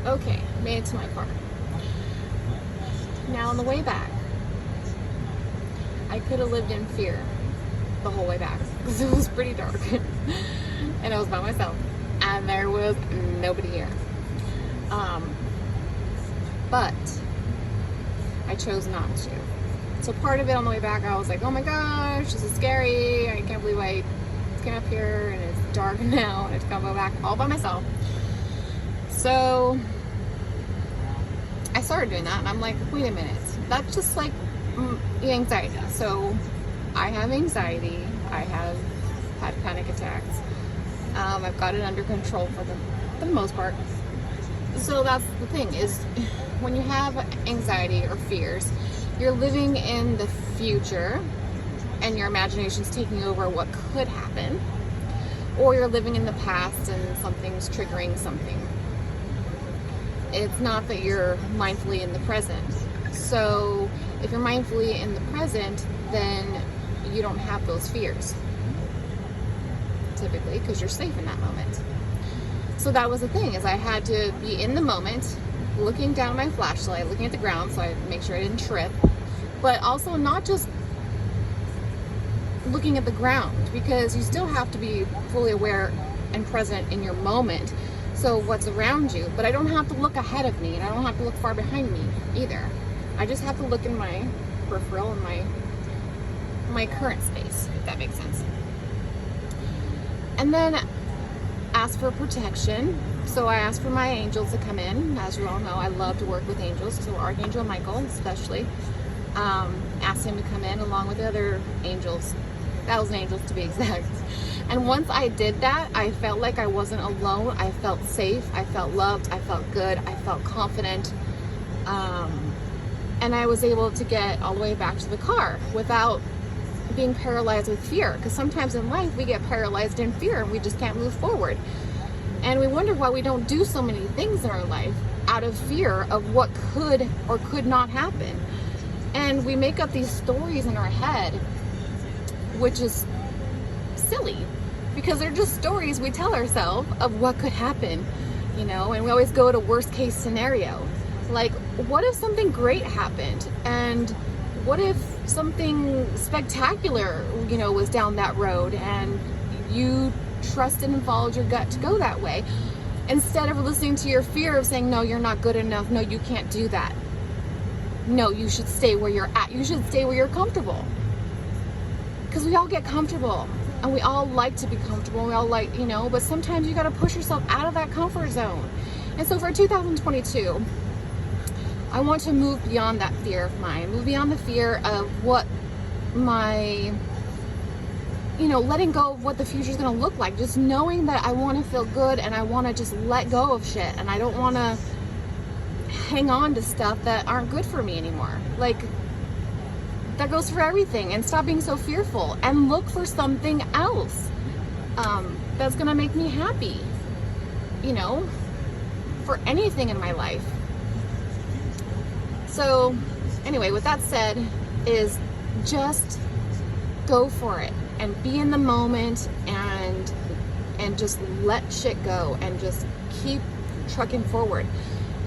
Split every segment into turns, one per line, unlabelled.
Okay, made it to my car. Now on the way back, I could have lived in fear the whole way back because it was pretty dark and I was by myself and there was nobody here. But I chose not to. So part of it on the way back, I was like, oh my gosh, this is scary. I can't believe I came up here and it's dark now and I have to go back all by myself. So I started doing that and I'm like, wait a minute, that's just like anxiety. So I have anxiety, I have had panic attacks. I've got it under control for the most part. So that's the thing, is when you have anxiety or fears, you're living in the future and your imagination's taking over what could happen, or you're living in the past and something's triggering something. It's not that you're mindfully in the present. So if you're mindfully in the present, then you don't have those fears, typically, because you're safe in that moment. So that was the thing, is I had to be in the moment, looking down my flashlight, looking at the ground so I make sure I didn't trip, but also not just looking at the ground, because you still have to be fully aware and present in your moment. So what's around you, but I don't have to look ahead of me and I don't have to look far behind me either. I just have to look in my peripheral and my current space, if that makes sense. And then ask for protection. So I asked for my angels to come in. As you all know, I love to work with angels, so Archangel Michael especially. Asked him to come in along with the other angels, 1,000 angels to be exact. And once I did that, I felt like I wasn't alone. I felt safe, I felt loved, I felt good, I felt confident. And I was able to get all the way back to the car without being paralyzed with fear. Because sometimes in life we get paralyzed in fear and we just can't move forward. And we wonder why we don't do so many things in our life out of fear of what could or could not happen. And we make up these stories in our head, which is silly, because they're just stories we tell ourselves of what could happen, you know, and we always go to worst case scenario. Like, what if something great happened? And what if something spectacular, you know, was down that road and you trusted and followed your gut to go that way, instead of listening to your fear of saying, no, you're not good enough. No, you can't do that. No, you should stay where you're at. You should stay where you're comfortable. Because we all get comfortable and we all like to be comfortable. We all like, you know, but sometimes you got to push yourself out of that comfort zone. And so for 2022, I want to move beyond that fear of mine, move beyond the fear of what my, you know, letting go of what the future is going to look like. Just knowing that I want to feel good and I want to just let go of shit. And I don't want to hang on to stuff that aren't good for me anymore. Like, that goes for everything. And stop being so fearful and look for something else that's going to make me happy, you know, for anything in my life. So anyway, with that said, is just go for it and be in the moment and just let shit go and just keep trucking forward.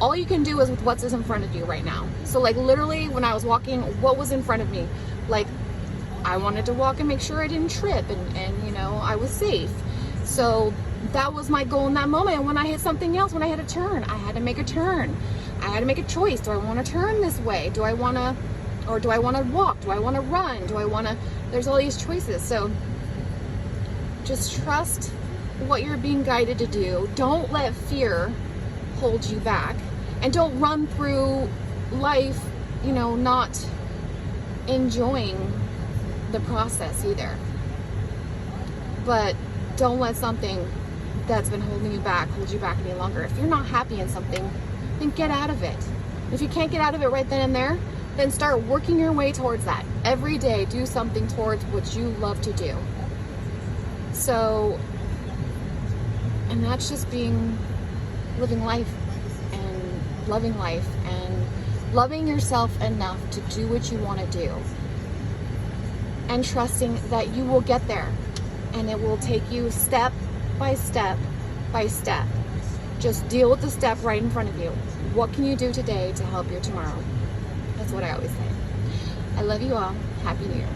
All you can do is with what's in front of you right now. So like literally when I was walking, what was in front of me? Like, I wanted to walk and make sure I didn't trip and you know, I was safe. So that was my goal in that moment. And when I hit something else, when I hit a turn, I had to make a turn. I had to make a choice. Do I want to turn this way? Do I want to, or do I want to walk? Do I want to run? Do I want to, there's all these choices. So just trust what you're being guided to do. Don't let fear hold you back. And don't run through life, you know, not enjoying the process either. But don't let something that's been holding you back hold you back any longer. If you're not happy in something, then get out of it. If you can't get out of it right then and there, then start working your way towards that. Every day, do something towards what you love to do. So, and that's just living life and loving life and loving yourself enough to do what you want to do. And trusting that you will get there. And it will take you step by step by step Just deal with the step right in front of you. What can you do today to help your tomorrow? That's what I always say. I love you all. Happy New Year.